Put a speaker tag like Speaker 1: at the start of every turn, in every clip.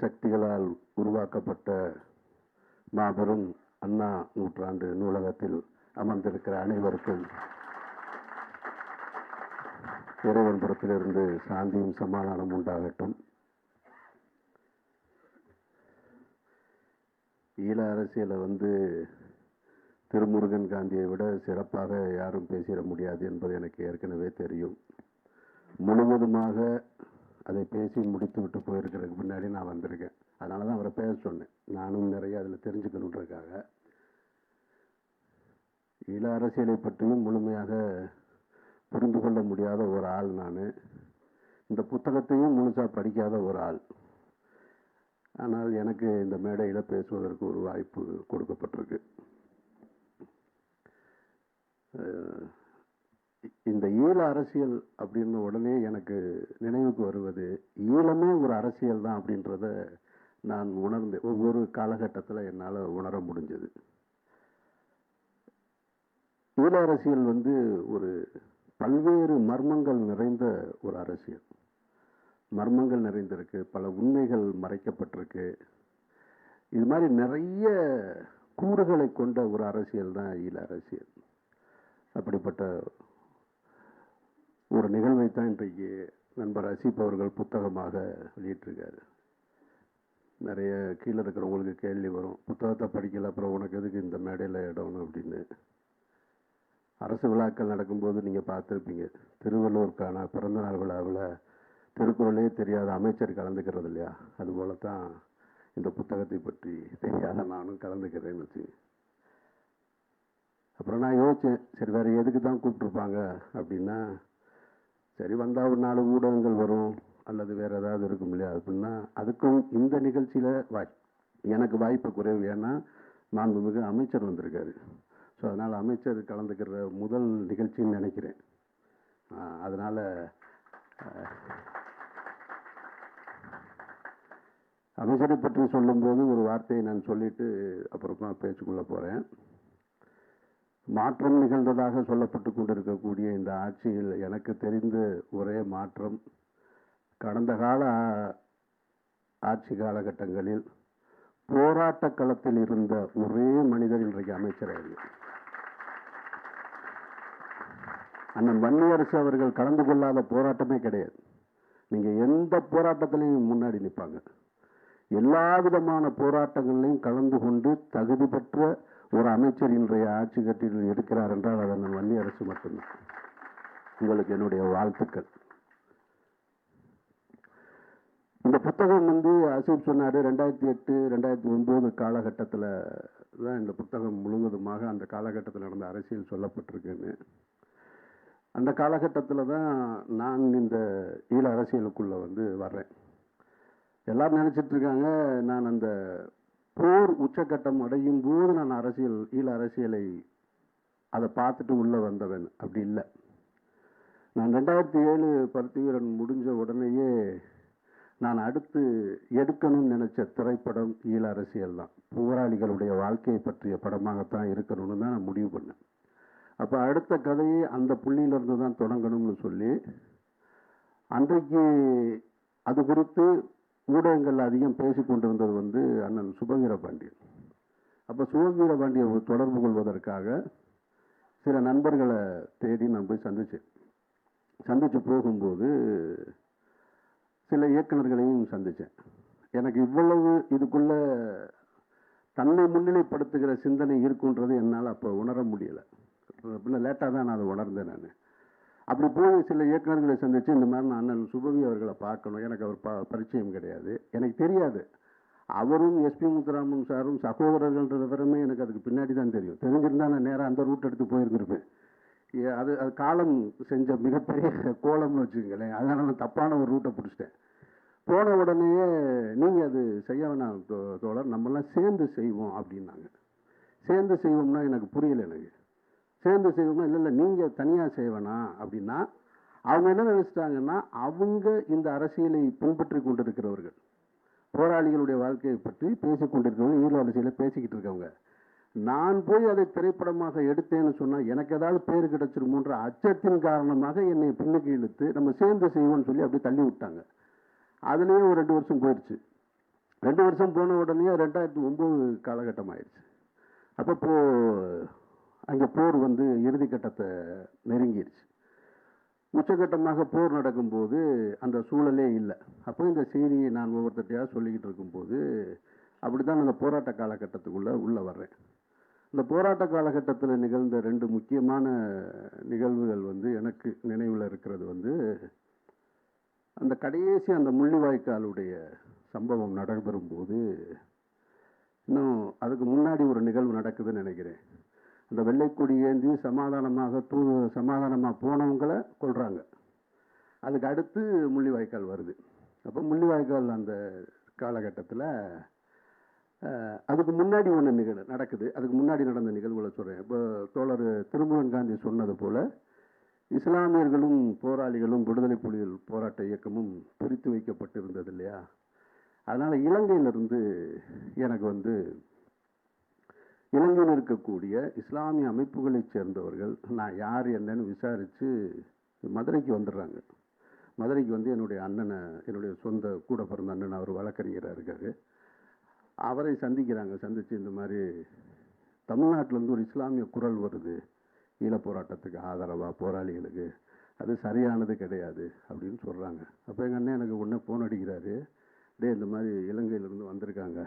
Speaker 1: சக்திகளால் உருவாக்கப்பட்ட மாபெரும் அண்ணா நூற்றாண்டு நூலகத்தில் அமர்ந்திருக்கிற அனைவருக்கும் இறைவன் புறத்திலிருந்து சாந்தியும் சமாதானம் உண்டாகட்டும். ஈழ அரசியலை திருமுருகன் காந்தியை விட சிறப்பாக யாரும் பேசிட முடியாது என்பது எனக்கு ஏற்கனவே தெரியும். முழுவதுமாக அதை பேசி முடித்து விட்டு போயிருக்கிறதுக்கு முன்னாடி நான் வந்திருக்கேன். அதனால தான் அவரை பேச சொன்னேன். நானும் நிறைய அதில் தெரிஞ்சுக்கணுன்றதுக்காக. ஈழ அரசியலை பற்றியும் முழுமையாக புரிந்து கொள்ள முடியாத ஒரு ஆள் நான். இந்த புத்தகத்தையும் முழுசாக படிக்காத ஒரு ஆள். ஆனால் எனக்கு இந்த மேடையில் பேசுவதற்கு ஒரு வாய்ப்பு கொடுக்கப்பட்டிருக்கு. இந்த ஈழ அரசியல் அப்படின்னு உடனே எனக்கு நினைவுக்கு வருவது, ஈழமே ஒரு அரசியல் தான் அப்படின்றத நான் உணர்ந்தேன். ஒவ்வொரு காலகட்டத்தில் என்னால் உணர முடிஞ்சது. ஈழ அரசியல் ஒரு பல்வேறு மர்மங்கள் நிறைந்த ஒரு அரசியல். மர்மங்கள் நிறைந்திருக்கு, பல உண்மைகள் மறைக்கப்பட்டிருக்கு. இது மாதிரி நிறைய கூறுகளை கொண்ட ஒரு அரசியல் தான் ஈழ அரசியல். அப்படிப்பட்ட ஒரு நிகழ்வை தான் இன்றைக்கு நண்பர் அசீப் அவர்கள் புத்தகமாக வெளியிட்டிருக்காரு. நிறைய கீழே இருக்கிறவங்களுக்கு கேள்வி வரும், புத்தகத்தை படிக்கல அப்புறம் உனக்கு எதுக்கு இந்த மேடையில் இடம்னு அப்படின்னு. அரசு விழாக்கள் நடக்கும்போது நீங்கள் பார்த்துருப்பீங்க, திருவள்ளுவருக்கான பிறந்தநாள் விழாவில் திருக்குறளே தெரியாத அமைச்சர் கலந்துக்கிறது இல்லையா? அதுபோல தான் இந்த புத்தகத்தை பற்றி தெரியாத நானும் கலந்துக்கிறேன்னு வச்சு. அப்புறம் நான் யோசித்தேன், சரி வேறு எதுக்கு தான் கூப்பிட்ருப்பாங்க அப்படின்னா, சரி வந்தால் ஒரு 4 ஊடகங்கள் வரும் அல்லது வேறு ஏதாவது இருக்கும் இல்லையா அப்படின்னா, அதுக்கும் இந்த நிகழ்ச்சியில் எனக்கு வாய்ப்பு குறைவு. ஏன்னா மாண்புமிகு அமைச்சர் வந்திருக்காரு. ஸோ அதனால் அமைச்சர் கலந்துக்கிற முதல் நிகழ்ச்சின்னு நினைக்கிறேன். அதனால் அமைச்சரை பற்றி சொல்லும்போது ஒரு வார்த்தையை நான் சொல்லிவிட்டு அப்புறமா பேச்சுக்குள்ளே போகிறேன். மாற்றம் நிகழ்ந்ததாக சொல்லப்பட்டு கொண்டிருக்கக்கூடிய இந்த ஆட்சியில் எனக்கு தெரிந்த ஒரே மாற்றம், கடந்த கால ஆட்சி காலகட்டங்களில் போராட்ட களத்தில் இருந்த ஒரே மனிதர் இன்றைக்கு அமைச்சராக அண்ணன் வன்னியரசு அவர்கள் கலந்து கொள்ளாத போராட்டமே கிடையாது. நீங்கள் எந்த போராட்டத்திலையும் முன்னாடி நிற்பாங்க. எல்லா விதமான போராட்டங்களையும் கலந்து கொண்டு தகுதி பெற்ற ஒரு அமைச்சர் இன்றைய ஆட்சி கட்டில் இருக்கிறார் என்றால் அது அண்ணன் வன்னியரசு மட்டும்தான். உங்களுக்கு என்னுடைய வாழ்த்துக்கள். இந்த புத்தகம் அசீப் சொன்னார், 2008 2009 காலகட்டத்தில் தான் இந்த புத்தகம் முழுவதுமாக அந்த காலகட்டத்தில் நடந்த அரசியல் சொல்லப்பட்டிருக்குன்னு. அந்த காலகட்டத்தில் தான் நான் இந்த ஈழ அரசியலுக்குள்ளே வர்றேன். எல்லாரும் நினச்சிட்டு இருக்காங்க நான் அந்த போர் உச்சக்கட்டம் அடையும் போது நான் ஈழ அரசியலை அதை பார்த்துட்டு உள்ளே வந்தவன். அப்படி இல்லை. நான் 2007 பருத்திவீரன் முடிஞ்ச உடனேயே நான் அடுத்து எடுக்கணும்னு நினச்ச திரைப்படம் ஈழ அரசியல் தான். போராளிகளுடைய வாழ்க்கையை பற்றிய படமாகத்தான் இருக்கணும்னு தான் நான் முடிவு பண்ணேன். அப்போ அடுத்த கதையை அந்த புள்ளியிலிருந்து தான் தொடங்கணும்னு சொல்லி அன்றைக்கு அது குறித்து ஊடகங்கள் அதிகம் பேசி கொண்டிருந்தது அண்ணன் சுபவீர பாண்டியன். அப்போ சுபவீர பாண்டியை தொடர்பு கொள்வதற்காக சில நண்பர்களை தேடி நான் போய் சந்திச்சு போகும்போது சில இயக்குநர்களையும் சந்தித்தேன். எனக்கு இவ்வளவு இதுக்குள்ள தன்னை முன்னிலைப்படுத்துகிற சிந்தனை இருக்குன்றது என்னால் அப்போ உணர முடியலை. இன்னும் லேட்டாக தான் நான் அதை உணர்ந்தேன். நான் அப்படி போய் சில இயக்குநர்களை சந்தித்து இந்த மாதிரி நான் அண்ணன் சுபவி அவர்களை பார்க்கணும். எனக்கு அவர் பரிச்சயம் கிடையாது, எனக்கு தெரியாது. அவரும் எஸ்பி முத்துராமன் சாரும் சகோதரர்கள்ன்ற விவரமே எனக்கு அதுக்கு பின்னாடி தான் தெரியும். தெரிஞ்சிருந்தா நான் நேராக அந்த ரூட் எடுத்து போயிருந்திருப்பேன். அது காலம் செஞ்ச மிகப்பெரிய கோலம்னு வச்சுக்கங்களேன். அதனால் நான் தப்பான ஒரு ரூட்டை பிடிச்சிட்டேன். போன உடனேயே நீங்கள் அது செய்ய வேணாம் தோழர், நம்மளாம் சேர்ந்து செய்வோம் அப்படின்னாங்க. சேர்ந்து செய்வோம்னா எனக்கு புரியலை. எனக்கு சேர்ந்து செய்வோம்னா இல்லை நீங்கள் தனியாக செய்வேனா அப்படின்னா, அவங்க என்ன நினச்சிட்டாங்கன்னா, அவங்க இந்த அரசியலை பின்பற்றி கொண்டிருக்கிறவர்கள், போராளிகளுடைய வாழ்க்கையை பற்றி பேசிக் கொண்டிருக்கிறவங்க, ஈழ அரசியலை பேசிக்கிட்டு இருக்கவங்க, நான் போய் அதை திரைப்படமாக எடுத்தேன்னு சொன்னால் எனக்கு ஏதாவது பேர் கிடைச்சிருமோன்ற அச்சத்தின் காரணமாக என்னை பின்னுக்கு இழுத்து நம்ம சேர்ந்து செய்வோம்னு சொல்லி அப்படியே தள்ளி விட்டாங்க. அதுலேயே ஒரு 2 வருஷம் போயிடுச்சு. 2 வருஷம் போன உடனே 2009 காலகட்டம் ஆயிடுச்சு. அப்போ அங்கே போர் வந்து இறுதி கட்டத்தை நெருங்கிடுச்சு. உச்சகட்டமாக போர் நடக்கும்போது அந்த சூழலே இல்லை. அப்போ இந்த செய்தியை நான் ஒவ்வொருத்தட்டையாக சொல்லிக்கிட்டு இருக்கும்போது அப்படி தான் அந்த போராட்ட காலகட்டத்துக்குள்ளே உள்ளே வர்றேன். இந்த போராட்ட காலகட்டத்தில் நிகழ்ந்த 2 முக்கியமான நிகழ்வுகள் வந்து எனக்கு நினைவில் இருக்கிறது வந்து, அந்த கடைசி அந்த முள்ளிவாய்க்காலுடைய சம்பவம் நடைபெறும் போது, இன்னும் அதுக்கு முன்னாடி ஒரு நிகழ்வு நடக்குதுன்னு நினைக்கிறேன். அந்த வெள்ளைக்கொடி ஏந்தி சமாதானமாக போனவங்களை கொள்றாங்க. அதுக்கு அடுத்து முள்ளிவாய்க்கால் வருது. அப்போ முள்ளிவாய்க்கால் அந்த காலகட்டத்தில் அதுக்கு முன்னாடி ஒன்று நடக்குது. அதுக்கு முன்னாடி நடந்த நிகழ்வுகளை சொல்கிறேன். இப்போ தோழர் திருமுருகன் காந்தி சொன்னது போல், இஸ்லாமியர்களும் போராளிகளும் விடுதலை புலிகள் போராட்ட இயக்கமும் பிரித்து வைக்கப்பட்டிருந்தது இல்லையா? அதனால் இலங்கையிலிருந்து எனக்கு வந்து இலங்கையில் இருக்கக்கூடிய இஸ்லாமிய அமைப்புகளைச் சேர்ந்தவர்கள் நான் யார் என்னன்னு விசாரித்து மதுரைக்கு வந்துடுறாங்க. மதுரைக்கு வந்து என்னுடைய சொந்த கூட பிறந்த அண்ணன், அவர் வழக்கறிஞராக இருக்கார். அவரை சந்திக்கிறாங்க. சந்தித்து இந்த மாதிரி தமிழ்நாட்டிலேருந்து ஒரு இஸ்லாமிய குரல் வருது ஈழப் போராட்டத்துக்கு ஆதரவாக போராளிகளுக்கு, அது சரியானது கிடையாது அப்படின்னு சொல்கிறாங்க. அப்போ எங்கள் அண்ணன் எனக்கு உடனே ஃபோன் அடிக்கிறாரு. இந்த மாதிரி இலங்கையிலேருந்து வந்திருக்காங்க,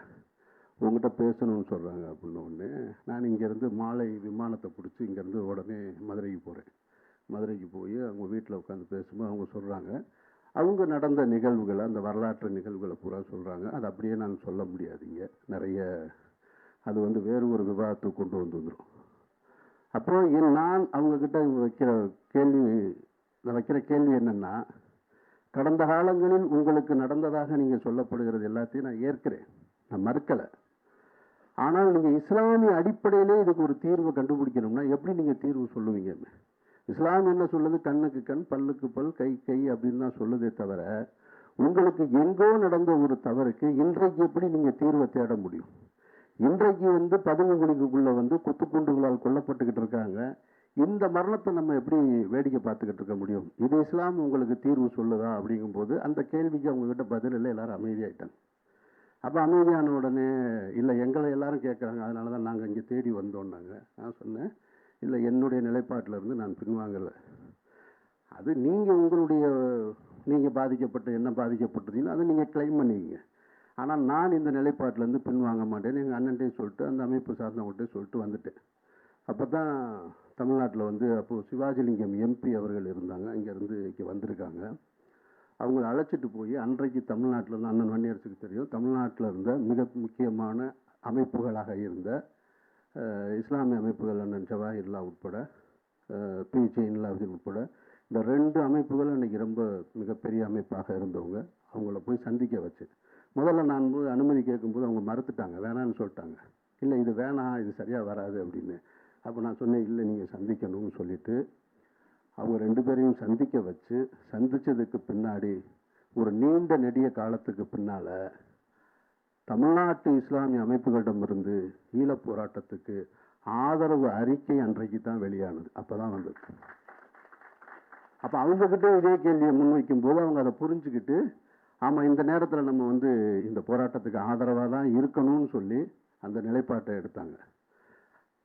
Speaker 1: உங்கள்கிட்ட பேசணும்னு சொல்கிறாங்க அப்படின்ன உடனே நான் இங்கேருந்து மாலை விமானத்தை பிடிச்சி இங்கேருந்து உடனே மதுரைக்கு போகிறேன். மதுரைக்கு போய் அவங்க வீட்டில் உட்காந்து பேசும்போது அவங்க சொல்கிறாங்க, அவங்க நடந்த நிகழ்வுகளை, அந்த வரலாற்று நிகழ்வுகளை பூரா சொல்கிறாங்க. அது அப்படியே நான் சொல்ல முடியாதுங்க, நிறைய அது வந்து வேறு ஒரு விவாதத்துக்கு கொண்டு வந்துடும். அப்போ நான் அவங்கக்கிட்ட வைக்கிற கேள்வி என்னென்னா, கடந்த காலங்களில் உங்களுக்கு நடந்ததாக நீங்கள் சொல்லப்படுகிறது எல்லாத்தையும் நான் ஏற்கிறேன், நான் மறுக்கலை. ஆனால் நீங்கள் இஸ்லாமிய அடிப்படையிலே இதுக்கு ஒரு தீர்வை கண்டுபிடிக்கணும்னா எப்படி நீங்கள் தீர்வு சொல்லுவீங்க? இஸ்லாம் என்ன சொல்லுது? கண்ணுக்கு கண், பல்லுக்கு பல், கை கை அப்படின்னு தான் சொல்லுதே தவிர, உங்களுக்கு எங்கோ நடந்த ஒரு தவறுக்கு இன்றைக்கு எப்படி நீங்கள் தீர்வை தேட முடியும்? இன்றைக்கு வந்து பதுங்குகுழிக்குள்ளே வந்து குத்துக்குண்டுகளால் கொல்லப்பட்டுக்கிட்டு இருக்காங்க. இந்த மரணத்தை நம்ம எப்படி வேடிக்கை பார்த்துக்கிட்டு இருக்க முடியும்? இது இஸ்லாம் உங்களுக்கு தீர்வு சொல்லுதா அப்படிங்கும்போது அந்த கேள்விக்கு அவங்ககிட்ட பதில் இல்லை. எல்லாரும் அமைதியாயிட்டாங்க. அப்போ அமைதியான உடனே, இல்லை எங்களை எல்லாரும் கேட்குறாங்க, அதனால தான் நாங்கள் இங்கே தேடி வந்தோன்னாங்க. நான் சொன்னேன், இல்லை என்னுடைய நிலைப்பாட்டிலேருந்து நான் பின்வாங்கலை. அது நீங்கள் பாதிக்கப்பட்ட என்ன பாதிக்கப்பட்டதுன்னு அதை நீங்கள் கிளைம் பண்ணிக்கிங்க. ஆனால் நான் இந்த நிலைப்பாட்டிலேருந்து பின்வாங்க மாட்டேன்னு எங்கள் அண்ணன்ட்டையும் சொல்லிட்டு அந்த அமைப்பு சார்ந்தவங்கள்ட்டையும் சொல்லிட்டு வந்துட்டேன். அப்போ தான் தமிழ்நாட்டில் வந்து அப்போது சிவாஜிலிங்கம் எம்பி அவர்கள் இருந்தாங்க, இங்கேருந்து இங்கே வந்திருக்காங்க. அவங்கள அழைச்சிட்டு போய் அன்றைக்கு தமிழ்நாட்டில் இருந்து, அண்ணன் வன்னியரசுக்கு தெரியும், தமிழ்நாட்டில் இருந்த மிக முக்கியமான அமைப்புகளாக இருந்த இஸ்லாமிய அமைப்புகள், அண்ணன் ஜவாஹிர்லா உட்பட, பி ஜெயின்லாவுதீன் உட்பட, இந்த 2 அமைப்புகள் அன்றைக்கி ரொம்ப மிகப்பெரிய அமைப்பாக இருந்தவங்க. அவங்கள போய் சந்திக்க வச்சு, முதல்ல நான் போய் அனுமதி கேட்கும்போது அவங்க மறுத்துட்டாங்க, வேணான்னு சொல்லிட்டாங்க. இல்லை இது வேணாம், இது சரியாக வராது அப்படின்னு. அப்போ நான் சொன்னேன், இல்லை நீங்கள் சந்திக்கணும்னு சொல்லிவிட்டு அவங்க 2 பேரையும் சந்திக்க வச்சு, சந்தித்ததுக்கு பின்னாடி ஒரு நீண்ட நெடிய காலத்துக்கு பின்னால் தமிழ்நாட்டு இஸ்லாமிய அமைப்புகளிடமிருந்து ஈழப் போராட்டத்துக்கு ஆதரவு அறிக்கை அன்றைக்கு தான் வெளியானது. அப்போ தான் வந்தது. அப்போ அவங்கக்கிட்ட இதே கேள்வியை முன்வைக்கும் போது அவங்க அதை புரிஞ்சுக்கிட்டு, ஆமாம் இந்த நேரத்தில் நம்ம வந்து இந்த போராட்டத்துக்கு ஆதரவாக தான் இருக்கணும்னு சொல்லி அந்த நிலைப்பாட்டை எடுத்தாங்க.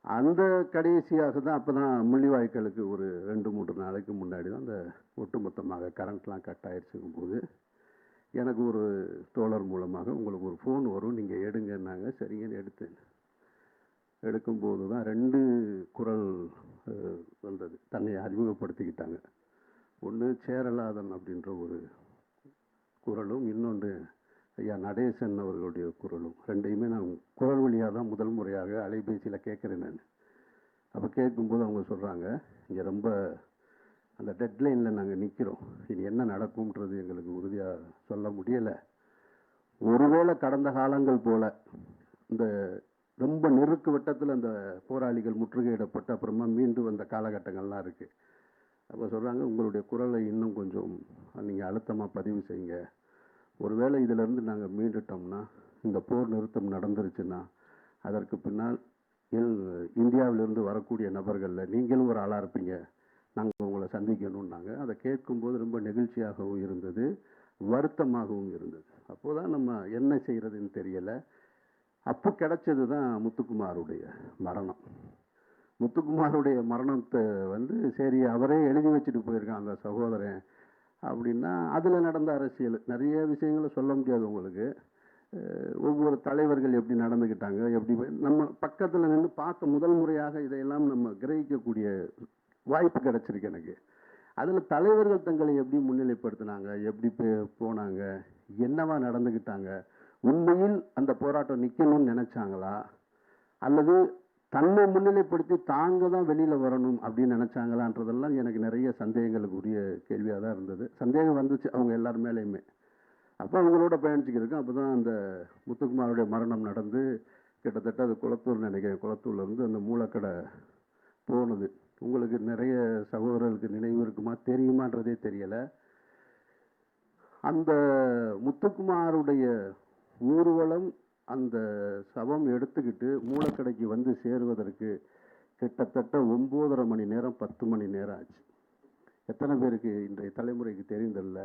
Speaker 1: அந்த கடைசியாக தான் அப்போ தான் முள்ளிவாய்க்காலுக்கு ஒரு 2-3 நாளைக்கு முன்னாடி தான் அந்த ஒட்டுமொத்தமாக கரண்ட்லாம் கட் ஆயிடுச்சுங்கும் போது எனக்கு ஒரு தோழர் மூலமாக உங்களுக்கு ஒரு ஃபோன் வரும், நீங்கள் எடுங்கன்னாங்க. சரிங்கன்னு எடுத்தேன். எடுக்கும்போது தான் 2 குரல் வந்தது, தன்னை அறிமுகப்படுத்திக்கிட்டாங்க. ஒன்று சேரலாதன் அப்படின்ற ஒரு குரலும், இன்னொன்று ஐயா நடேசன் அவர்களுடைய குரலும். 2யுமே நான் குரல் வழியாக தான் முதல் முறையாக அலைபேசியில் கேட்குறேன் நான். அப்போ கேட்கும்போது அவங்க சொல்கிறாங்க, இங்கே ரொம்ப அந்த டெட்லைனில் நாங்கள் நிற்கிறோம், இது என்ன நடக்கும்ன்றது எங்களுக்கு உறுதியாக சொல்ல முடியலை. ஒருவேளை கடந்த காலங்கள் போல் இந்த ரொம்ப நெருக்கு வட்டத்தில் அந்த போராளிகள் முற்றுகையிடப்பட்டு அப்புறமா மீண்டு வந்த காலகட்டங்கள்லாம் இருக்குது. அப்போ சொல்கிறாங்க, உங்களுடைய குரலை இன்னும் கொஞ்சம் நீங்கள் அழுத்தமாக பதிவு செய்யுங்க. ஒருவேளை இதிலேருந்து நாங்கள் மீண்டுட்டோம்னா, இந்த போர் நிறுத்தம் நடந்துருச்சுன்னா, அதற்கு பின்னால் இந்தியாவிலிருந்து வரக்கூடிய நபர்களில் நீங்களும் ஒரு ஆளாக இருப்பீங்க, நாங்கள் உங்களை சந்திக்கணும்னாங்க. அதை கேட்கும்போது ரொம்ப நெகிழ்ச்சியாகவும் இருந்தது. வருத்தமாகவும் இருந்தது. அப்போதான் நம்ம என்ன செய்யறதுன்னு தெரியல. அப்போ கிடைச்சது தான் முத்துக்குமாருடைய மரணம். முத்துக்குமாருடைய மரணத்தை வந்து சரி அவரே எழுதி வச்சுட்டு போயிருக்கான் அந்த சகோதரன் அப்படின்னா, அதில் நடந்த அரசியல் நிறைய விஷயங்களை சொல்ல முடியாது உங்களுக்கு. ஒவ்வொரு தலைவர்கள் எப்படி நடந்துக்கிட்டாங்க, எப்படி நம்ம பக்கத்தில் நின்று பார்த்த முதல் முறையாக இதையெல்லாம் நம்ம கிரகிக்கக்கூடிய வாய்ப்பு கிடைச்சிருக்கு எனக்கு. அதில் தலைவர்கள் தங்களை எப்படி முன்னிலைப்படுத்தினாங்க, எப்படி போனாங்க, என்னவா நடந்துக்கிட்டாங்க, உண்மையில் அந்த போராட்டம் நிற்கணும்னு நினைச்சாங்களா, அல்லது தன்னை முன்னிலைப்படுத்தி தாங்க தான் வெளியில் வரணும் அப்படின்னு நினைச்சாங்களான்றதெல்லாம் எனக்கு நிறைய சந்தேகங்களுக்குரிய கேள்வியாக தான் இருந்தது. சந்தேகம் வந்துச்சு அவங்க எல்லார் மேலேயுமே. அப்போ அவங்களோட பயணிச்சுக்கிருக்கேன். அப்போ தான் அந்த முத்துக்குமாருடைய மரணம் நடந்து கிட்டத்தட்ட அது குளத்தூர் நினைக்கிறேன், குளத்தூர்லேருந்து அந்த மூலக்கடை போனது. உங்களுக்கு நிறைய சகோதரர்களுக்கு நினைவு இருக்குமா தெரியுமான்றதே தெரியலை. அந்த முத்துக்குமாருடைய ஊர்வலம் அந்த சவம் எடுத்துக்கிட்டு மூலக்கடைக்கு வந்து சேருவதற்கு கிட்டத்தட்ட 9:30 மணி நேரம் 10 மணி நேரம் ஆச்சு. எத்தனை பேருக்கு இன்றைய தலைமுறைக்கு தெரிந்ததில்ல.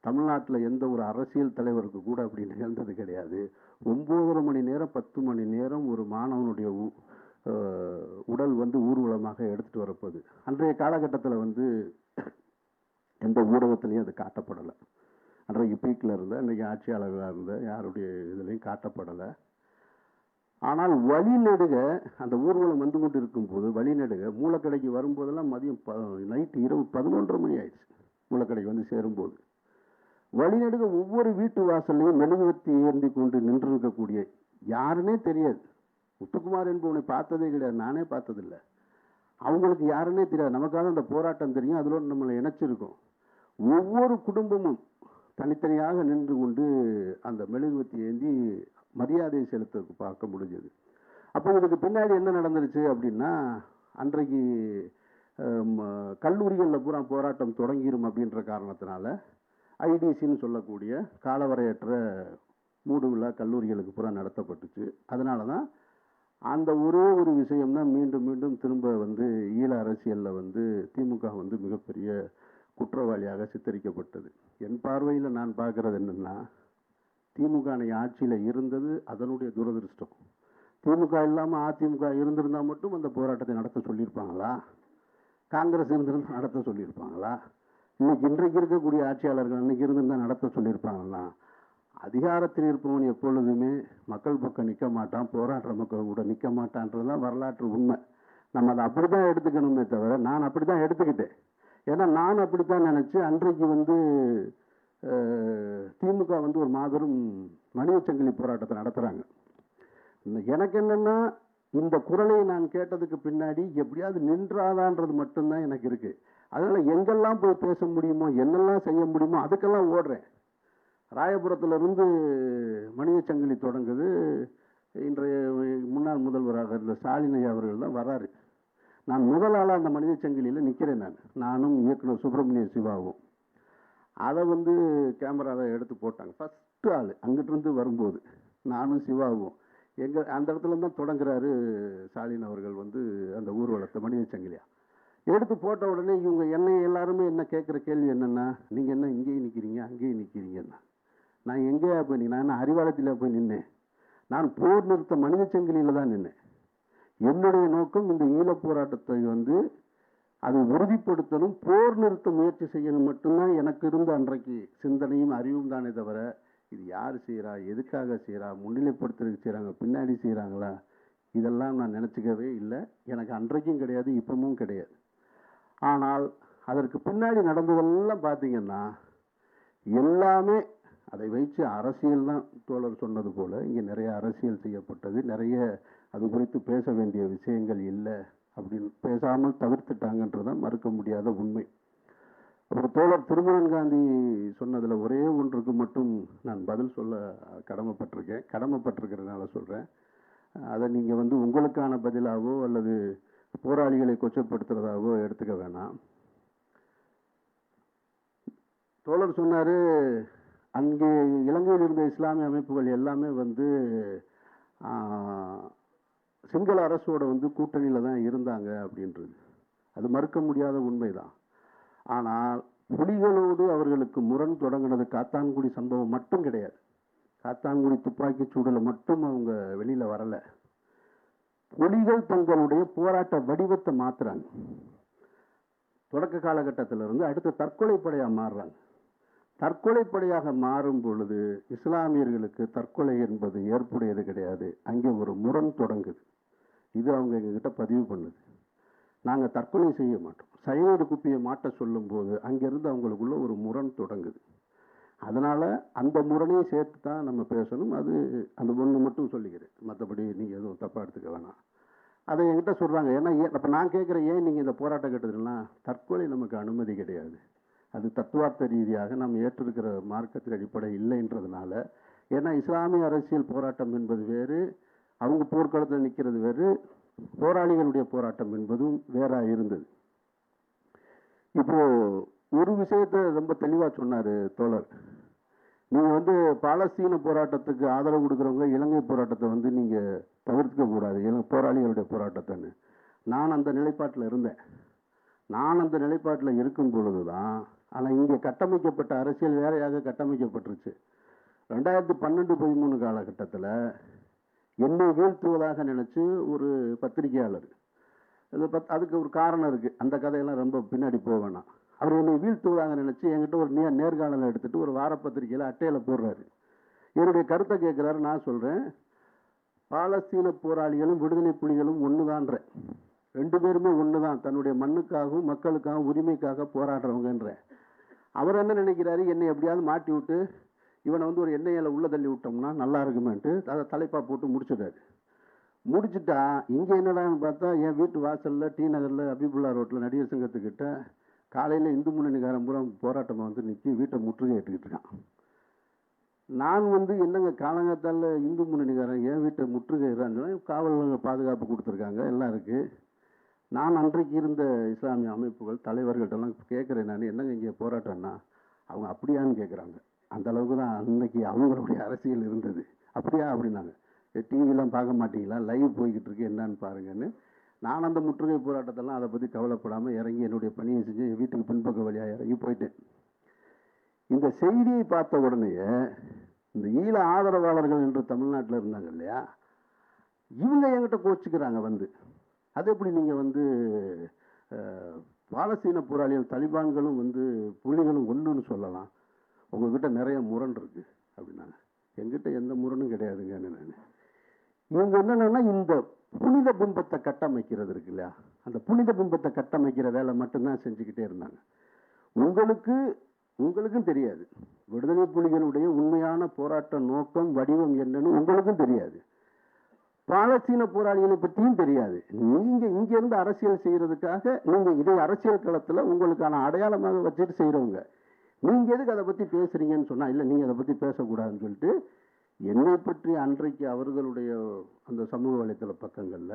Speaker 1: தமிழ்நாட்டில் எந்த ஒரு அரசியல் தலைவருக்கு கூட அப்படி நிகழ்ந்தது கிடையாது. 9:30 மணி நேரம் 10 மணி நேரம் ஒரு மாணவனுடைய உடல் வந்து ஊர்வலமாக எடுத்துட்டு வரப்போகுது. அன்றைய காலகட்டத்தில் வந்து எந்த ஊடகத்திலையும் அது காட்டப்படலை. அன்றைக்கு பீக்கில் இருந்த அன்றைக்கு ஆட்சியாளர்களாக இருந்த யாருடைய இதுலையும் காட்டப்படலை. ஆனால் வழிநெடுக அந்த ஊர்வலம் வந்து கொண்டு இருக்கும்போது வழிநெடுக மூலக்கடைக்கு வரும்போதெல்லாம் மதியம் நைட்டு இரவு 11:30 மணி ஆயிடுச்சு. மூலக்கடைக்கு வந்து சேரும்போது வழிநெடுக ஒவ்வொரு வீட்டு வாசல்லையும் மெழுகுவர்த்தி ஏந்தி கொண்டு நின்றிருக்கக்கூடிய யாருன்னே தெரியாது. முத்துக்குமார் என்பவனை பார்த்ததே கிடையாது, நானே பார்த்ததில்லை. அவங்களுக்கு யாருன்னே தெரியாது. நமக்காக அந்த போராட்டம் தெரியும், அதோட நம்மளை இணைச்சிருக்கோம். ஒவ்வொரு குடும்பமும் தனித்தனியாக நின்று கொண்டு அந்த மெழுகுவர்த்தி ஏந்தி மரியாதை செலுத்த பார்க்க முடிஞ்சது. அப்போ இதுக்கு பின்னாடி என்ன நடந்துருச்சு அப்படின்னா, அன்றைக்கு கல்லூரிகளில் பூரா போராட்டம் தொடங்கிடும் அப்படின்ற காரணத்தினால ஐடிசின்னு சொல்லக்கூடிய காலவரையற்ற மூடு விழா கல்லூரிகளுக்கு பூரா நடத்தப்பட்டுச்சு. அதனால தான் அந்த ஒரே ஒரு விஷயம்தான் மீண்டும் மீண்டும் திரும்ப வந்து ஈழ அரசியலில் வந்து திமுக வந்து மிகப்பெரிய குற்றவாளியாக சித்தரிக்கப்பட்டது. என் பார்வையில் நான் பார்க்குறது என்னென்னா, திமுக ஆட்சியில் இருந்தது அதனுடைய துரதிருஷ்டம். திமுக இல்லாமல் அதிமுக இருந்திருந்தால் மட்டும் அந்த போராட்டத்தை நடத்த சொல்லியிருப்பாங்களா? காங்கிரஸ் இருந்திருந்தால் நடத்த சொல்லியிருப்பாங்களா? இன்றைக்கு இருக்கக்கூடிய ஆட்சியாளர்கள் அன்னைக்கு இருந்திருந்தால் நடத்த சொல்லியிருப்பாங்களா? அதிகாரத்தில் இருப்பவன் எப்பொழுதுமே மக்கள் பக்கம் நிற்க மாட்டான், போராடுற மக்கள் கூட நிற்க மாட்டான்றது தான் வரலாற்று உண்மை. நம்ம அதை அப்படி தான் எடுத்துக்கணுமே தவிர, நான் அப்படி தான் எடுத்துக்கிட்டேன். ஏன்னா நான் அப்படித்தான் நினச்சி அன்றைக்கு வந்து திமுக வந்து ஒரு மாபெரும் மனித சங்கிலி போராட்டத்தை நடத்துகிறாங்க. எனக்கு என்னென்னா, இந்த குரலை நான் கேட்டதுக்கு பின்னாடி எப்படியாவது நின்றாதான்றது மட்டும்தான் எனக்கு இருக்குது. அதனால் எங்கெல்லாம் போய் பேச முடியுமோ, என்னெல்லாம் செய்ய முடியுமோ அதுக்கெல்லாம் ஓடுறேன். ராயபுரத்திலிருந்து மனித சங்கிலி தொடங்குது. இன்றைய முன்னாள் முதல்வராக இருந்த ஸ்டாலின் ஐயா அவர்கள் தான் வராரு. நான் முதல் ஆளாக அந்த மனித சங்கிலியில் நிற்கிறேன். நானும் இயக்குனர் சுப்பிரமணிய சிவாவும் அதை வந்து கேமராவை எடுத்து போட்டாங்க. ஃபஸ்ட்டு ஆள் அங்கிட்டிருந்து வரும்போது நானும் சிவாவும் அந்த இடத்துல தான் தொடங்குறாரு ஸ்டாலின் அவர்கள் வந்து அந்த ஊர்வலத்தை மனித சங்கிலியா எடுத்து போட்ட உடனே இவங்க என்னை எல்லாருமே என்ன கேட்குற கேள்வி என்னென்னா, நீங்கள் என்ன இங்கேயும் நிற்கிறீங்க அங்கேயும் நிற்கிறீங்கன்னா, நான் எங்கேயா போய் நான் என்ன அறிவாலயத்தில் போய் நின்னேன்? நான் போர் நிறுத்த மனித சங்கிலியில் தான் நின்னேன். என்னுடைய நோக்கம் இந்த ஈழப் போராட்டத்தை வந்து அதை உறுதிப்படுத்தணும், போர் நிறுத்த முயற்சி செய்யணும் மட்டும்தான் எனக்கு இருந்த அன்றைக்கு சிந்தனையும் அறிவும் தானே தவிர, இது யார் செய்கிறா, எதுக்காக செய்கிறா, முன்னிலைப்படுத்துறதுக்கு செய்கிறாங்க, பின்னாடி செய்கிறாங்களா, இதெல்லாம் நான் நினச்சிக்கவே இல்லை. எனக்கு அன்றைக்கும் கிடையாது, இப்பவும் கிடையாது. ஆனால் அதற்கு பின்னாடி நடந்ததெல்லாம் பார்த்தீங்கன்னா எல்லாமே அதை வைத்து அரசியல் தான். தோழர் சொன்னது போல் இங்கே நிறைய அரசியல் செய்யப்பட்டது, நிறைய அது குறித்து பேச வேண்டிய விஷயங்கள் இல்லை அப்படின்னு பேசாமல் தவிர்த்துட்டாங்கன்றதான் மறுக்க முடியாத உண்மை. அப்புறம் தோழர் திருமணன் காந்தி சொன்னதில் ஒரே ஒன்றுக்கு மட்டும் நான் பதில் சொல்ல கடமைப்பட்டிருக்கிறதுனால சொல்கிறேன். அதை நீங்கள் வந்து உங்களுக்கான பதிலாகவோ அல்லது போராளிகளை கொச்சப்படுத்துறதாகவோ எடுத்துக்க வேணாம். தோழர் சொன்னார், அங்கே இலங்கையில் இருந்த இஸ்லாமிய அமைப்புகள் எல்லாமே வந்து சிங்கள அரசோட வந்து கூட்டணியில் தான் இருந்தாங்க அப்படின்றது. அது மறுக்க முடியாத உண்மைதான். ஆனால் புலிகளோடு அவர்களுக்கு முரண் தொடங்கினது காத்தான்குடி சம்பவம் மட்டும் கிடையாது. காத்தான்குடி துப்பாக்கி சூடில் மட்டும் அவங்க வெளியில வரல. புலிகள் தங்களுடைய போராட்ட வடிவத்தை மாத்துறாங்க. தொடக்க காலகட்டத்திலிருந்து அடுத்த தற்கொலை படையா மாறுறாங்க. தற்கொலை படையாக மாறும் பொழுது இஸ்லாமியர்களுக்கு தற்கொலை என்பது ஏற்புடையது கிடையாது. அங்கே ஒரு முரண் தொடங்குது. இது அவங்க எங்ககிட்ட பதிவு பண்ணுது. நாங்கள் தற்கொலை செய்ய மாட்டோம். சைனடு குப்பியை மாட்ட சொல்லும் போது அங்கிருந்து அவங்களுக்குள்ள ஒரு முரண் தொடங்குது. அதனால அந்த முரணையும் சேர்த்து தான் நம்ம பேசணும். அது அந்த ஒன்று மட்டும் சொல்லிக்கிறேன், மற்றபடி நீங்கள் எதுவும் தப்பாக எடுத்துக்க வேணாம். அதை என்கிட்ட சொல்கிறாங்க. ஏன்னா அப்போ நான் கேட்குறேன், ஏன் நீங்கள் இந்த போராட்டம் கேட்டதுன்னா, தற்கொலை நமக்கு அனுமதி கிடையாது. அது தத்துவார்த்த ரீதியாக நாம் ஏற்றிருக்கிற மார்க்கத்தின் அடிப்படை இல்லைன்றதுனால. ஏன்னா இஸ்லாமிய அரசியல் போராட்டம் என்பது வேறு, அவங்க போர்க்களத்தில் நிற்கிறது வேறு, போராளிகளுடைய போராட்டம் என்பதும் வேறாக இருந்தது. இப்போ ஒரு விஷயத்தை ரொம்ப தெளிவாக சொன்னார் தோழர். நீங்கள் பாலஸ்தீன போராட்டத்துக்கு ஆதரவு கொடுக்குறவங்க இலங்கை போராட்டத்தை நீங்கள் தவிர்க்க கூடாது, போராளிகளுடைய போராட்டத்தைன்னு. நான் அந்த நிலைப்பாட்டில் இருந்தேன். நான் அந்த நிலைப்பாட்டில் இருக்கும் பொழுது தான், ஆனால் இங்கே கட்டமைக்கப்பட்ட அரசியல் வேறையாக கட்டமைக்கப்பட்டுருச்சு. 2012-13 காலகட்டத்தில் என்னை வீழ்த்துவதாக நினச்சி ஒரு பத்திரிகையாளர், அதுக்கு ஒரு காரணம் இருக்குது, அந்த கதையெல்லாம் ரொம்ப பின்னாடி போக வேணாம். அவர் என்னை வீழ்த்துவதாக நினச்சி என்கிட்ட ஒரு நேர்காணலை எடுத்துகிட்டு ஒரு வாரப்பத்திரிகையில் அட்டையில் போடுறாரு. என்னுடைய கருத்தை கேட்குறாரு. நான் சொல்கிறேன், பாலஸ்தீன போராளிகளும் விடுதலை புலிகளும் ஒன்று தான்றேன். ரெண்டு பேருமே ஒன்று தான், தன்னுடைய மண்ணுக்காகவும் மக்களுக்காகவும் உரிமைக்காக போராடுறவங்கன்ற. அவர் என்ன நினைக்கிறாரு, என்னை எப்படியாவது மாட்டி விட்டு இவனை ஒரு எண்ணெயில் உள்ள தள்ளி விட்டோம்னா நல்லா இருக்குமேன்ட்டு அதை தலைப்பாக போட்டு முடிச்சிட்டாரு. முடிச்சுட்டா இங்கே என்னடான்னு பார்த்தா, என் வீட்டு வாசலில் டி நகரில் அபிபுல்லா ரோட்டில் நடிகர் சங்கத்துக்கிட்ட காலையில் இந்து முன்னணிக்காரன் பூரா போராட்டமாக நிற்கி வீட்டை முற்றுகை ஏற்றுக்கிட்டு இருக்கான். நான் என்னங்க காலங்காத்தால் இந்து முன்னணிக்காரன் என் வீட்டை முற்றுகைறான்னு காவல் பாதுகாப்பு கொடுத்துருக்காங்க, எல்லாம் இருக்குது. நான் அன்றைக்கு இருந்த இஸ்லாமிய அமைப்புகள் தலைவர்கள்ட்டெல்லாம் கேட்குறேன், நான் என்னங்க இங்கே போராட்டம்னா அவங்க அப்படியான்னு கேட்குறாங்க. அந்த அளவுக்கு தான் அன்னைக்கு அவங்களுடைய அரசியல் இருந்தது. அப்படியா அப்படின்னாங்க. டிவிலாம் பார்க்க மாட்டீங்களா, லைவ் போய்கிட்டு இருக்கு என்னன்னு பாருங்கன்னு. நான் அந்த முற்றுகை போராட்டத்தெல்லாம் அதை பற்றி கவலைப்படாமல் இறங்கி என்னுடைய பணியை செஞ்சு வீட்டுக்கு பின்பக்க வழியாக இறங்கி போயிட்டேன். இந்த செய்தியை பார்த்த உடனேயே இந்த ஈழ ஆதரவாளர்கள் என்று தமிழ்நாட்டில் இருந்தாங்க இல்லையா, இவங்க என்கிட்ட கோச்சிக்கிறாங்க. அது எப்படி நீங்கள் பாலஸ்தீன போராளிகள் தலிபான்களும் புலிகளும் ஒன்றுன்னு சொல்லலாம், உங்ககிட்ட நிறைய முரண் இருக்கு அப்படின்னாங்க. என்கிட்ட எந்த முரணும் கிடையாதுங்க. நான் இவங்க என்னன்னா இந்த புனித பிம்பத்தை கட்டமைக்கிறது இருக்கு இல்லையா, அந்த புனித பிம்பத்தை கட்டமைக்கிற வேலை மட்டும்தான் செஞ்சுக்கிட்டே இருந்தாங்க. உங்களுக்கும் தெரியாது விடுதலை புலிகளுடைய உண்மையான போராட்ட நோக்கம் வடிவம் என்னன்னு உங்களுக்கும் தெரியாது, பாலஸ்தீன போராளிகளை பற்றியும் தெரியாது. நீங்க இங்கிருந்து அரசியல் செய்யறதுக்காக நீங்க இதை அரசியல் களத்துல உங்களுக்கான அடையாளமாக வச்சுட்டு செய்யறவங்க, நீங்க எதுக்கு அதை பத்தி பேசுறீங்கன்னு சொன்னா, இல்லை நீங்க அதை பத்தி பேசக்கூடாதுன்னு சொல்லிட்டு என்னை பற்றி அன்றைக்கு அவர்களுடைய அந்த சமூக வலைத்தள பக்கங்கள்ல,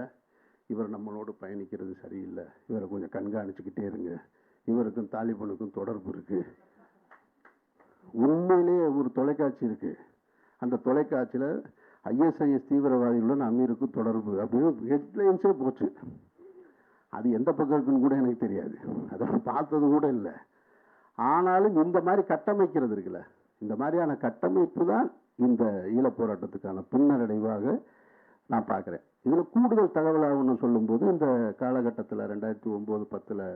Speaker 1: இவர் நம்மளோடு பயணிக்கிறது சரியில்லை, இவரை கொஞ்சம் கண்காணிச்சுக்கிட்டே இருங்க, இவருக்கும் தாலிபானுக்கும் தொடர்பு இருக்கு. உண்மையிலேயே ஒரு தொலைக்காட்சி இருக்கு, அந்த தொலைக்காட்சியில ISIS தீவிரவாதிகளுடன் அமீருக்கும் தொடர்பு அப்படின்னு ஹெட்லைன்ஸே போச்சு. அது எந்த பக்கம் இருக்குன்னு கூட எனக்கு தெரியாது, அதெல்லாம் பார்த்தது கூட இல்லை. ஆனாலும் இந்த மாதிரி கட்டமைக்கிறது இருக்குல்ல, இந்த மாதிரியான கட்டமைப்பு தான் இந்த ஈழப் போராட்டத்துக்கான பின்னடைவாக நான் பார்க்குறேன். இதில் கூடுதல் தகவலாக ஒன்று சொல்லும்போது, இந்த காலகட்டத்தில் 2009-10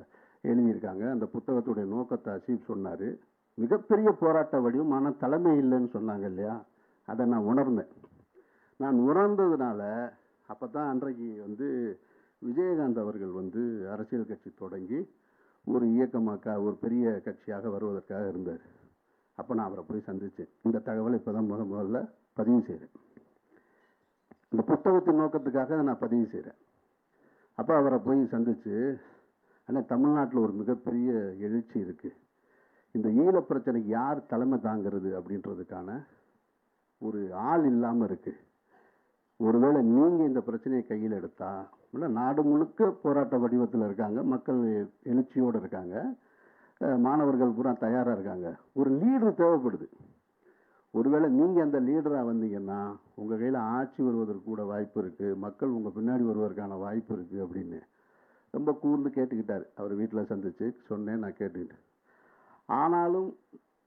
Speaker 1: எழுதியிருக்காங்க. அந்த புத்தகத்துடைய நோக்கத்தை அசீப் சொன்னார். மிகப்பெரிய போராட்ட வடிவம், ஆனால் தலைமை இல்லைன்னு சொன்னாங்க இல்லையா, அதை நான் உணர்ந்தேன். நான் உணர்ந்ததுனால அப்போ தான் அன்றைக்கு விஜயகாந்த் அவர்கள் அரசியல் கட்சி தொடங்கி ஒரு இயக்கமாக ஒரு பெரிய கட்சியாக வருவதற்காக இருந்தார். அப்போ நான் அவரை போய் சந்தித்தேன். இந்த தகவலை இப்போ தான் முதல்ல பதிவு செய்கிறேன். இந்த புத்தகத்தின் நோக்கத்துக்காக நான் பதிவு செய்கிறேன். அப்போ அவரை போய் சந்தித்து, ஆனால் தமிழ்நாட்டில் ஒரு மிகப்பெரிய எழுச்சி இருக்குது, இந்த ஈழ பிரச்சனைக்கு யார் தலைமை தாங்கிறது அப்படின்றதுக்கான ஒரு ஆள் இல்லாமல் இருக்குது. ஒருவேளை நீங்கள் இந்த பிரச்சனையை கையில் எடுத்தால், இல்லை நாடு முழுக்க போராட்ட வடிவத்தில் இருக்காங்க, மக்கள் எழுச்சியோடு இருக்காங்க, மாணவர்கள் பூரா தயாராக இருக்காங்க, ஒரு லீடர் தேவைப்படுது. ஒருவேளை நீங்கள் அந்த லீடராக வந்தீங்கன்னா உங்கள் கையில் ஆட்சி வருவதற்கு கூட வாய்ப்பு இருக்குது, மக்கள் உங்கள் பின்னாடி வருவதற்கான வாய்ப்பு இருக்குது அப்படின்னு ரொம்ப கூர்ந்து கேட்டுக்கிட்டார். அவர் வீட்டில் சந்தித்து சொன்னேன், நான் கேட்டுக்கிட்டேன். ஆனாலும்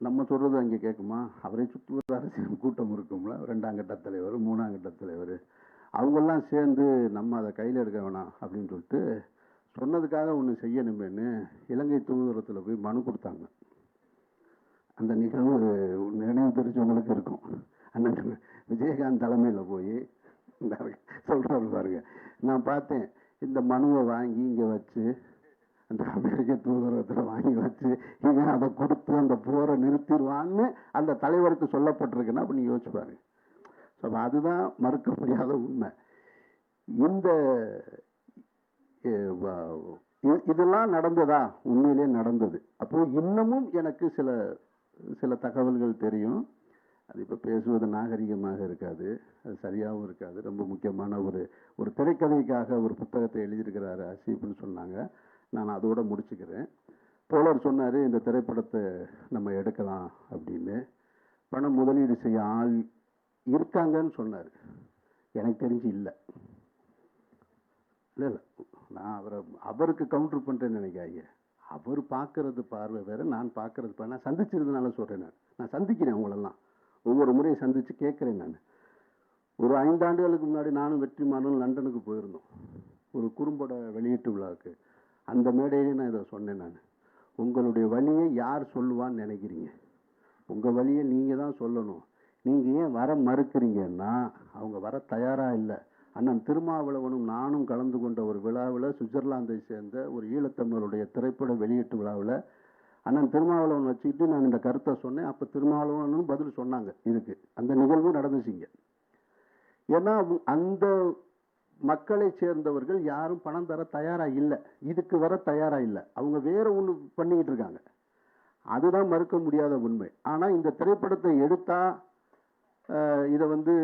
Speaker 1: நம்ம சொல்கிறது அங்கே கேட்குமா? அவரை சுற்றி ஒரு அரசியல் கூட்டம் இருக்கும்ல, 2ஆம் கட்ட தலைவர், 3ஆம் கட்ட தலைவர், அவங்கெல்லாம் சேர்ந்து நம்ம அதை கையில் எடுக்க வேணாம் அப்படின்னு சொல்லிட்டு சொன்னதுக்காக ஒன்று செய்யணுமேன்னு இலங்கை தூதரத்தில் போய் மனு கொடுத்தாங்க. அந்த நிகழ்வு நினைவு தெரிஞ்சவங்களுக்கு இருக்கும். அண்ணன் விஜயகாந்த் தலைமையில் போய் சொல்கிறாரு பாருங்க, நான் பார்த்தேன். இந்த மனுவை வாங்கி இங்கே வச்சு, அந்த அமெரிக்க தூதரகத்தில் வாங்கி வச்சு, இவன் அதை கொடுத்து அந்த போரை நிறுத்திடுவான்னு அந்த தலைவருக்கு சொல்லப்பட்டிருக்குன்னா அப்போ நீங்கள் யோசிச்சு பாருங்க. ஸோ அதுதான் மறுக்க முடியாத உண்மை. இந்த இதெல்லாம் நடந்ததா? உண்மையிலே நடந்தது. அப்போ இன்னமும் எனக்கு சில தகவல்கள் தெரியும். அது இப்போ பேசுவது நாகரிகமாக இருக்காது, அது சரியாகவும் இருக்காது. ரொம்ப முக்கியமான ஒரு திரைக்கதைக்காக ஒரு புத்தகத்தை எழுதியிருக்கிறாரு அசீப்னு சொன்னாங்க. நான் அதோட முடிச்சுக்கிறேன். தோழர் சொன்னார், இந்த திரைப்படத்தை நம்ம எடுக்கலாம் அப்படின்னு. பணம் முதலீடு செய்ய ஆள் இருக்காங்கன்னு சொன்னார். எனக்கு தெரிஞ்சு இல்லை. இல்லை இல்லை, நான் அவருக்கு கவுண்டர் பண்ணுறேன்னு நினைக்காங்க. அவர் பார்க்கறது பார்வை வேறு, நான் பார்க்கறது பார்வை. நான் சந்திச்சிருந்தனால சொல்கிறேன். நான் சந்திக்கிறேன் அவங்களெல்லாம், ஒவ்வொரு முறையும் சந்தித்து கேட்குறேன். நான் ஒரு 5 ஆண்டுகளுக்கு முன்னாடி நானும் வெற்றிமாறனும் லண்டனுக்கு போயிருந்தோம், ஒரு குறும்பட வெளியீட்டு விழாவுக்கு. அந்த மேடையிலே நான் இதை சொன்னேன். நான், உங்களுடைய வழியை யார் சொல்லுவான்னு நினைக்கிறீங்க? உங்கள் வழியை நீங்கள் தான் சொல்லணும். நீங்கள் ஏன் வர மறுக்கிறீங்கன்னா, அவங்க வர தயாராக இல்லை. அண்ணன் திருமாவளவனும் நானும் கலந்து கொண்ட ஒரு விழாவில், சுவிட்சர்லாந்தை சேர்ந்த ஒரு ஈழத்தமிழருடைய திரைப்பட வெளியீட்டு விழாவில் அண்ணன் திருமாவளவன் வச்சுக்கிட்டு நான் இந்த கருத்தை சொன்னேன். அப்போ திருமாவளவனும் பதில் சொன்னாங்க. இதுக்கு அந்த நிகழ்வும் நடந்துச்சிங்க. ஏன்னா அந்த மக்களை சேர்ந்தவர்கள் யாரும் பணம் தர தயாராக இல்லை, இதுக்கு வர தயாராக இல்லை. அவங்க வேற ஒன்று பண்ணிக்கிட்டு இருக்காங்க. அதுதான் மறுக்க முடியாத உண்மை. ஆனால் இந்த திரைப்படத்தை எடுத்தால் இதை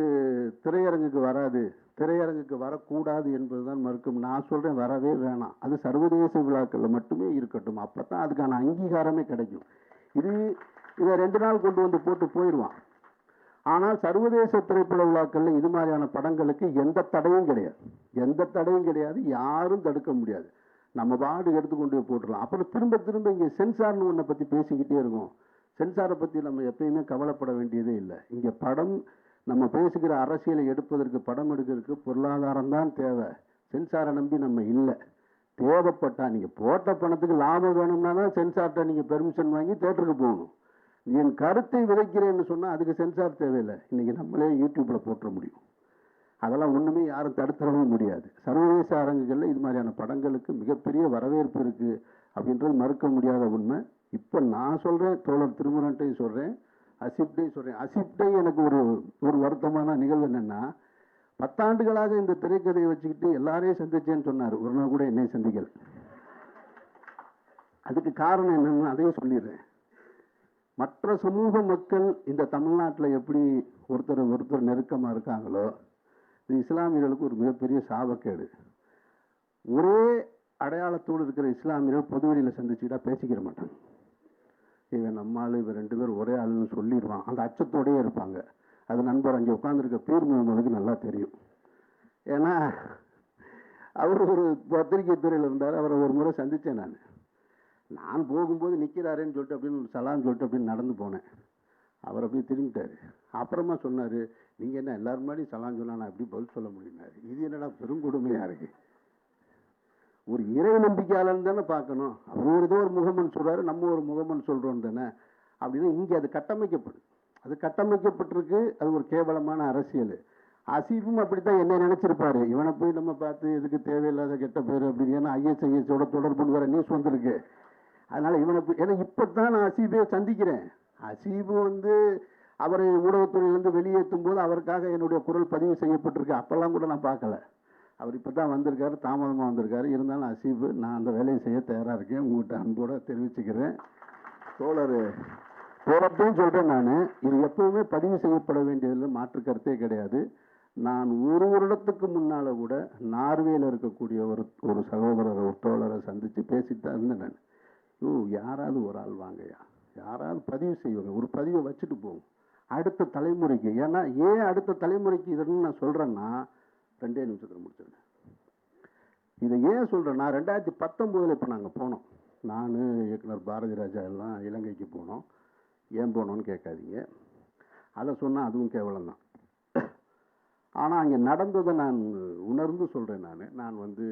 Speaker 1: திரையரங்குக்கு வராது, திரையரங்குக்கு வரக்கூடாது என்பதுதான் மறுக்கும். நான் சொல்கிறேன், வரவே வேணாம். அது சர்வதேச விழாக்களில் மட்டுமே இருக்கட்டும். அப்போ தான் அதுக்கான அங்கீகாரமே கிடைக்கும். இதை 2 நாள் கொண்டு போட்டு போயிடுவான். ஆனால் சர்வதேச திரைப்பட விழாக்களில் இது மாதிரியான படங்களுக்கு எந்த தடையும் கிடையாது, எந்த தடையும் கிடையாது. யாரும் தடுக்க முடியாது. நம்ம பாடு எடுத்துக்கொண்டு போட்டுடலாம். அப்புறம் திரும்ப திரும்ப இங்கே சென்சார்னு ஒன்றை பற்றி பேசிக்கிட்டே இருக்கும். சென்சாரை பற்றி நம்ம எப்பயுமே கவலைப்பட வேண்டியதே இல்லை. இங்கே படம், நம்ம பேசுகிற அரசியலை எடுப்பதற்கு, படம் எடுக்கிறதுக்கு பொருளாதாரம் தான் தேவை. சென்சாரை நம்பி நம்ம இல்லை. தேவைப்பட்டா நீங்கள் போட்ட பணத்துக்கு லாபம் வேணும்னா தான் சென்சார்கிட்ட நீங்கள் பெர்மிஷன் வாங்கி தேட்டருக்கு போகணும். என் கருத்தை விதைக்கிறேன்னு சொன்னால் அதுக்கு சென்சார் தேவையில்லை. இன்றைக்கி நம்மளே யூடியூப்பில் போட்டுற முடியும். அதெல்லாம் ஒன்றுமே யாரும் தடுத்துடவும் முடியாது. சர்வதேச அரங்குகளில் இது மாதிரியான படங்களுக்கு மிகப்பெரிய வரவேற்பு இருக்குது அப்படின்றது மறுக்க முடியாத உண்மை. இப்போ நான் சொல்கிறேன், தோழர் திருமுருகன்ட்டையும் சொல்கிறேன், அசீப்டையும் சொல்கிறேன். அசீப்டை எனக்கு ஒரு வருத்தமான நிகழ்வு என்னென்னா, 10 ஆண்டுகளாக இந்த திரைக்கதையை வச்சுக்கிட்டு எல்லாரையும் சந்திச்சேன்னு சொன்னார். ஒரு நாள் கூட என்னை சந்திக்கல. அதுக்கு காரணம் என்னன்னு அதையும் சொல்லிடுறேன். மற்ற சமூக மக்கள் இந்த தமிழ்நாட்டில் எப்படி ஒருத்தர் நெருக்கமாக இருக்காங்களோ, இது இஸ்லாமியர்களுக்கு ஒரு மிகப்பெரிய சாபக்கேடு. ஒரே அடையாளத்தோடு இருக்கிற இஸ்லாமியர்கள் பொதுவெளியில் சந்திச்சுக்கிட்டா பேசிக்கிற மாட்டாங்க. இவன் நம்மால், இவன் 2 பேர் ஒரே ஆளுன்னு சொல்லிடுவான். அந்த அச்சத்தோடையே இருப்பாங்க. அது நண்பர் அங்கே உட்காந்துருக்க பீர் முகமதுக்கு நல்லா தெரியும். ஏன்னா அவர் ஒரு பத்திரிகை துறையில் இருந்தார். அவரை ஒரு முறை சந்தித்தேன். நான் போகும்போது நிற்கிறாரேன்னு சொல்லிட்டு அப்படின்னு சலான்னு சொல்லிட்டு அப்படின்னு நடந்து போனேன். அவர் அப்படியே திரும்பிட்டார். அப்புறமா சொன்னார், நீங்கள் என்ன எல்லாரும் முன்னாடி சலான்னு சொன்னால் நான் எப்படி பதில் சொல்ல முடியும்னாரு. இது என்னடா பெருங்கொடுமையாக இருக்குது. ஒரு இறை நம்பிக்கையாளன் தானே பார்க்கணும். அவர் ஏதோ ஒரு முகமன் சொல்கிறாரு, நம்ம ஒரு முகமன் சொல்கிறோம் தானே அப்படின்னா இங்கே அது கட்டமைக்கப்படுது. அது கட்டமைக்கப்பட்டிருக்கு. அது ஒரு கேவலமான அரசியல். அசீஃபும் அப்படித்தான் என்ன நினைச்சிருப்பாரு. இவனை போய் நம்ம பார்த்து எதுக்கு தேவையில்லாத கெட்ட பேர் அப்படின்னு. ஏன்னா ISISோட தொடர்புன்னு வர நியூஸ் வந்திருக்கு. அதனால இவனை ஏன்னா இப்போ தான் நான் அசீஃபை சந்திக்கிறேன். அசீஃபு அவரை ஊடகத்துறையிலேருந்து வெளியேற்றும் போது அவருக்காக என்னுடைய குரல் பதிவு செய்யப்பட்டிருக்கு. அப்பெல்லாம் கூட நான் பார்க்கல. அவர் இப்போ தான் வந்திருக்காரு, தாமதமாக வந்திருக்காரு. இருந்தாலும் அசீஃபு, நான் அந்த வேலையை செய்ய தயாராக இருக்கேன். உங்கள்கிட்ட அன்போடு தெரிவிச்சுக்கிறேன். தோழர்த்தையும் சொல்கிறேன். நான் இது எப்பவுமே பதிவு செய்யப்பட வேண்டியதில் மாற்று கருத்தே கிடையாது. நான் ஒரு வருடத்துக்கு முன்னால் கூட நார்வேயில் இருக்கக்கூடிய ஒரு சகோதரர், ஒரு தோழரை சந்தித்து பேசிட்டு தான் இருந்தேன். நான், யாராவது ஒரு ஆள் வாங்கயா, யாராவது பதிவு செய்வாங்க, ஒரு பதிவை வச்சுட்டு போகும் அடுத்த தலைமுறைக்கு. ஏன்னா ஏன் அடுத்த தலைமுறைக்கு இதுன்னு நான் சொல்கிறேன்னா, 2 நிமிஷத்தில் முடிச்சிருக்கேன். இதை ஏன் சொல்கிறேன்னா, 2019 இப்போ நாங்கள் போனோம். நான் இயக்குனர் பாரதி ராஜா எல்லாம் இலங்கைக்கு போனோம். ஏன் போனோன்னு கேட்காதீங்க. அதை சொன்னால் அதுவும் கேவலம் தான். ஆனால் அங்கே நடந்ததை நான் உணர்ந்து சொல்கிறேன். நான் வந்து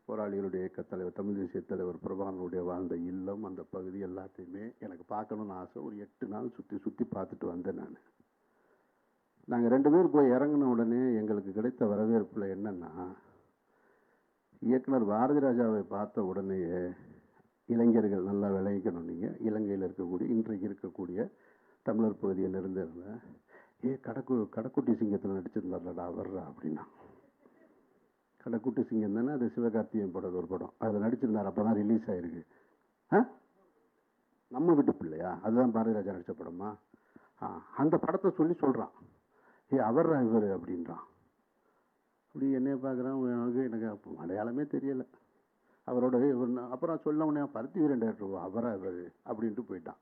Speaker 1: போராளிகளுடைய இயக்கத் தலைவர், தமிழ் தேசிய தலைவர் பிரபாகரனுடைய வாழ்ந்த இல்லம், அந்த பகுதி எல்லாத்தையுமே எனக்கு பார்க்கணுன்னு ஆசை. ஒரு 8 நாள் சுற்றி பார்த்துட்டு வந்தேன். நாங்கள் 2 பேர் போய் இறங்கின உடனே எங்களுக்கு கிடைத்த வரவேற்பில் என்னென்னா, இயக்குனர் பாரதி ராஜாவை பார்த்த உடனேயே இளைஞர்கள் நல்லா விளைவிக்கணும். நீங்கள் இலங்கையில் இருக்கக்கூடிய, இன்றைக்கு இருக்கக்கூடிய தமிழர் பகுதியில் இருந்திருந்தேன். கடைக்குட்டி சிங்கத்தில் நடிச்சிருந்தார்லடா வர்றா அப்படின்னா. கடைக்குட்டி சிங்கம் தானே, அது சிவகார்த்திகேயன் படம், ஒரு படம், அதில் நடிச்சிருந்தார். அப்போ தான் ரிலீஸ் ஆகிருக்கு. நம்ம வீட்டு பிள்ளையா, அதுதான் பாரதி ராஜா நடித்த படமா? அந்த படத்தை சொல்கிறான். அவர்ரா இவர் அப்படின்றான். அப்படி என்னைய பார்க்குறான். எனக்கு மலையாளமே தெரியலை. அவரோட இவர் அப்புறம் சொல்ல உடனே பருத்தி வீரன் டேரக்டர் அவரா இவர் அப்படின்ட்டு போயிட்டான்.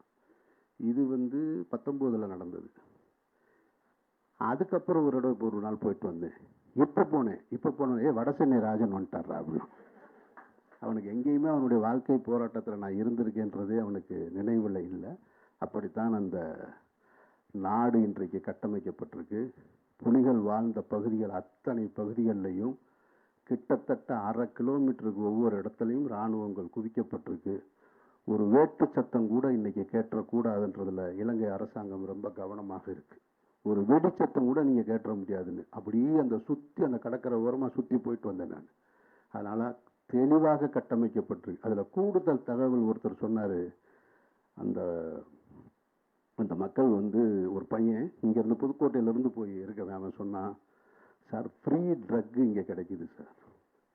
Speaker 1: இது வந்து 19 நடந்தது. அதுக்கப்புறம் ஒரு நாள் போயிட்டு வந்தேன். இப்போ போனேன் வடசென்னை ராஜன் வந்துட்டார்ரா அப்படின்னா. அவனுக்கு எங்கேயுமே அவனுடைய வாழ்க்கை போராட்டத்தில் நான் இருந்திருக்கேன்றதே அவனுக்கு நினைவில் இல்லை. அப்படித்தான் அந்த நாடு இன்றைக்கு கட்டமைக்கப்பட்டிருக்கு. புலிகள் வாழ்ந்த பகுதிகள் அத்தனை பகுதிகளிலையும் கிட்டத்தட்ட 1/2 கிலோமீட்டருக்கு ஒவ்வொரு இடத்துலையும் இராணுவங்கள் குவிக்கப்பட்டிருக்கு. ஒரு வேட்டு சத்தம் கூட இன்னைக்கு கேட்டக்கூடாதுன்றதுல இலங்கை அரசாங்கம் ரொம்ப கவனமாக இருக்கு. ஒரு வெடிச்சத்தம் கூட நீங்கள் கேட்டுற முடியாதுன்னு அப்படியே அந்த கடற்கரை ஓரமாக சுற்றி போயிட்டு வந்தேன் நான். அதனால் தெளிவாக கட்டமைக்கப்பட்டிருக்கு. அதில் கூடுதல் தகவல் ஒருத்தர் சொன்னார். அந்த மக்கள் வந்து ஒரு பையன் இங்கேருந்து புதுக்கோட்டையிலேருந்து போய் இருக்கவன், அவன் சொன்னான், சார் ஃப்ரீ ட்ரக்கு இங்கே கிடைக்குது சார்.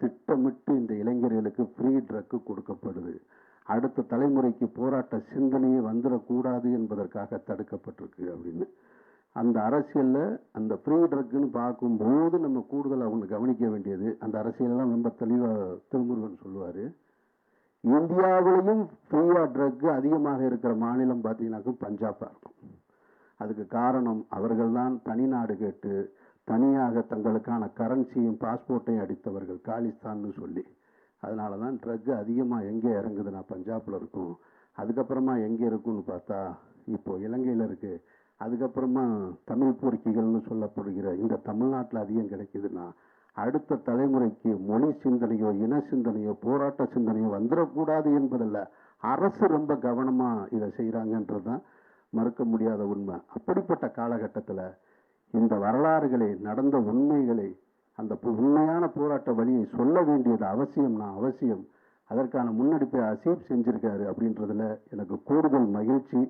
Speaker 1: திட்டமிட்டு இந்த இளைஞர்களுக்கு ஃப்ரீ ட்ரக்கு கொடுக்கப்படுது. அடுத்த தலைமுறைக்கு போராட்ட சிந்தனையே வந்துடக்கூடாது என்பதற்காக தடுக்கப்பட்டிருக்கு அப்படின்னு. அந்த அரசியலில் அந்த ஃப்ரீ ட்ரக்குன்னு பார்க்கும்போது நம்ம கூடுதல் அவங்க கவனிக்க வேண்டியது, அந்த அரசியலெல்லாம் ரொம்ப தெளிவாக திருமுருகன் சொல்லுவார். இந்தியாவிலையும் ஃப்ரீயாக ட்ரக்கு அதிகமாக இருக்கிற மாநிலம் பார்த்தீங்கன்னாக்கும் பஞ்சாபாக இருக்கும். அதுக்கு காரணம் அவர்கள்தான் தனிநாடு கேட்டு தனியாக தங்களுக்கான கரன்சியும் பாஸ்போர்ட்டையும் அடித்தவர்கள், காலிஸ்தான்னு சொல்லி. அதனால தான் ட்ரக்கு அதிகமாக எங்கே இறங்குதுன்னா பஞ்சாபில் இருக்கும். அதுக்கப்புறமா எங்கே இருக்குன்னு பார்த்தா இப்போது இலங்கையில் இருக்குது. அதுக்கப்புறமா தமிழ் போர்க்கிகள்னு சொல்லப்படுகிற இந்த தமிழ்நாட்டில் அதிகம் கிடைக்குதுன்னா அடுத்த தலைமுறைக்கு மொழி சிந்தனையோ இன சிந்தனையோ போராட்ட சிந்தனையோ வந்துடக்கூடாது என்பதில் அரசு ரொம்ப கவனமாக இதை செய்கிறாங்கன்றது தான் மறுக்க முடியாத உண்மை. அப்படிப்பட்ட காலகட்டத்தில் இந்த வரலாறுகளை, நடந்த உண்மைகளை, அந்த உண்மையான போராட்ட வழியை சொல்ல வேண்டியது அவசியம். அதற்கான முன்னெடுப்பை அசீப் செஞ்சிருக்காரு அப்படின்றதுல எனக்கு கூடுதல் மகிழ்ச்சி.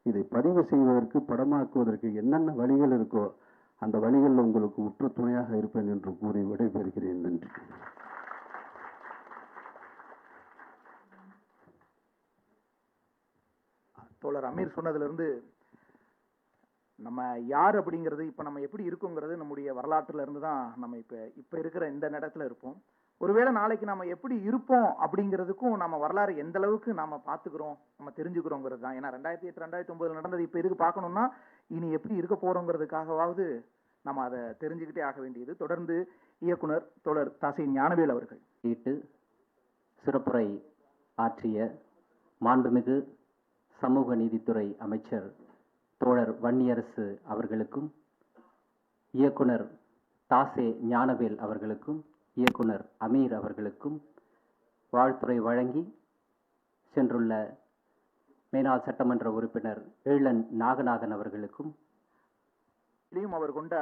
Speaker 1: இதை பதிவு செய்வதற்கு, படமாக்குவதற்கு என்னென்ன வழிகள் இருக்கோ அந்த வழிகளில் உங்களுக்கு உற்ற துணையாக இருப்பேன் என்று கூறி விடைபெறுகிறேன். நன்றி.
Speaker 2: தோழர் அமீர் சொன்னதிலிருந்து நம்ம யார் அப்படிங்கிறது, இப்போ நம்ம எப்படி இருக்குங்கிறது நம்முடைய வரலாற்றுல இருந்து தான் நம்ம இப்போ இருக்கிற இந்த இடத்துல இருப்போம். ஒருவேளை நாளைக்கு நம்ம எப்படி இருப்போம் அப்படிங்கிறதுக்கும் நம்ம வரலாறு எந்த அளவுக்கு நாம பார்த்துக்கிறோம், நம்ம தெரிஞ்சுக்கிறோங்கிறது தான். ஏன்னா 2008 2009 நடந்தது இப்போ எதுக்கு பார்க்கணும்னா இனி எப்படி இருக்க போறோங்கிறதுக்காகவாவது நம்ம அதை தெரிஞ்சுக்கிட்டே ஆக வேண்டியது. தொடர்ந்து இயக்குனர் தோழர் தாசை ஞானவேல் அவர்கள்
Speaker 3: சிறப்புரை ஆற்றிய மாண்புமிகு சமூக நீதித்துறை அமைச்சர் தோழர் வன்னியரசு அவர்களுக்கும், இயக்குனர் தாசே ஞானவேல் அவர்களுக்கும், இயக்குனர் அமீர் அவர்களுக்கும் வாழ்த்துரை வழங்கி சென்றுள்ள மேனாள் சட்டமன்ற உறுப்பினர் ஈழன் நாகநாதன் அவர்களுக்கும்
Speaker 2: அவர் கொண்ட